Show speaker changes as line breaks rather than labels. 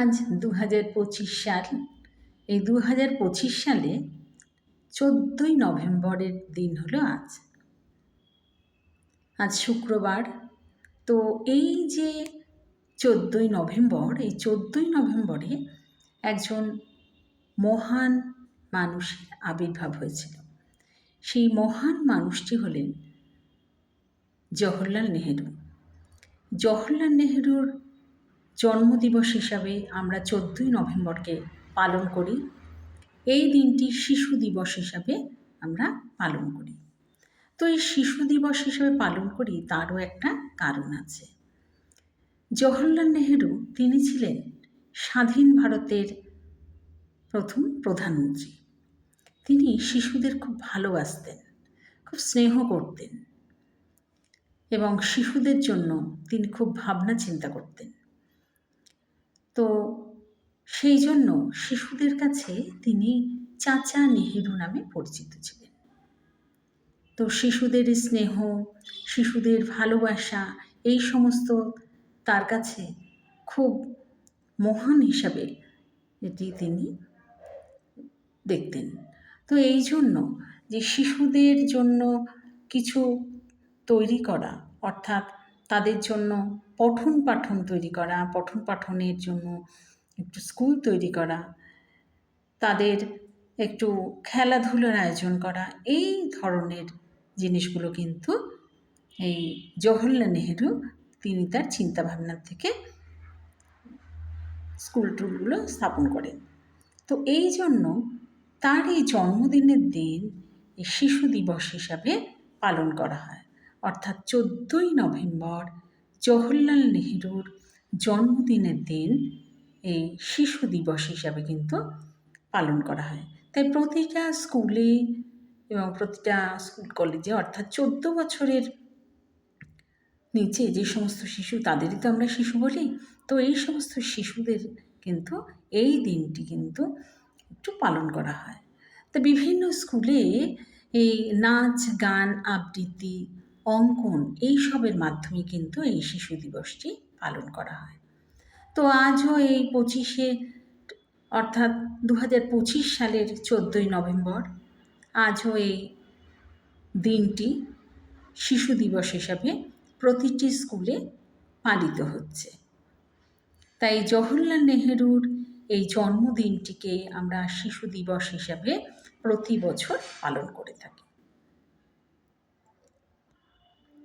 আজ 2025 সাল। এই 2025 সালে 14ই নভেম্বরের দিন হলো আজ। আজ শুক্রবার। তো এই যে 14ই নভেম্বর, এই 14ই নভেম্বরে একজন মহান মানুষের আবির্ভাব হয়েছিল। সেই মহান মানুষটি হলেন জওহরলাল নেহেরু। জওহরলাল নেহেরুর জন্মদিবস হিসাবে আমরা 14ই নভেম্বরকে পালন করি। এই দিনটি শিশু দিবস হিসাবে আমরা পালন করি। তো এই শিশু দিবস হিসাবে পালন করি তারও একটা কারণ আছে। জওহরলাল নেহেরু তিনি ছিলেন স্বাধীন ভারতের প্রথম প্রধানমন্ত্রী। তিনি শিশুদের খুব ভালোবাসতেন, খুব স্নেহ করতেন এবং শিশুদের জন্য তিনি খুব ভাবনা চিন্তা করতেন। তো সেই জন্য শিশুদের কাছে তিনি চাচা নেহেরু নামে পরিচিত ছিলেন। তো শিশুদের স্নেহ, শিশুদের ভালোবাসা, এই সমস্ত তার কাছে খুব মহান হিসাবে এটি তিনি দেখতেন। তো এই জন্য যে শিশুদের জন্য কিছু তৈরি করা, অর্থাৎ তাদের জন্য পঠন পাঠন তৈরি করা, পঠন পাঠনের জন্য একটু স্কুল তৈরি করা, তাদের একটু খেলাধুলার আয়োজন করা, এই ধরনের জিনিসগুলো কিন্তু এই জওহরলাল নেহেরু তিনি তার চিন্তাভাবনার থেকে স্কুল টুলগুলো স্থাপন করেন। তো এই জন্য তার এই জন্মদিনের দিন এই শিশু দিবস হিসাবে পালন করা হয়। অর্থাৎ 14ই নভেম্বর জওহরলাল নেহেরুর জন্মদিনের দিন এই শিশু দিবস হিসাবে কিন্তু পালন করা হয়। তাই প্রতিটা স্কুলে এবং প্রতিটা স্কুল কলেজে, অর্থাৎ 14 বছরের নিচে যে সমস্ত শিশু, তাদেরই তো আমরা শিশু বলি, তো এই সমস্ত শিশুদের কিন্তু এই দিনটি কিন্তু একটু পালন করা হয়। তো বিভিন্ন স্কুলে এই নাচ, গান, আবৃত্তি, অঙ্কন এইসবের মাধ্যমে কিন্তু এই শিশু দিবসটি পালন করা হয়। তো আজও এই 25 অর্থাৎ 2025 সালের 14ই নভেম্বর, আজও এই দিনটি শিশু দিবস হিসাবে প্রতিটি স্কুলে পালিত হচ্ছে। তাই জওহরলাল নেহেরুর এই জন্মদিনটিকে আমরা শিশু দিবস হিসাবে প্রতি বছর পালন করে থাকি।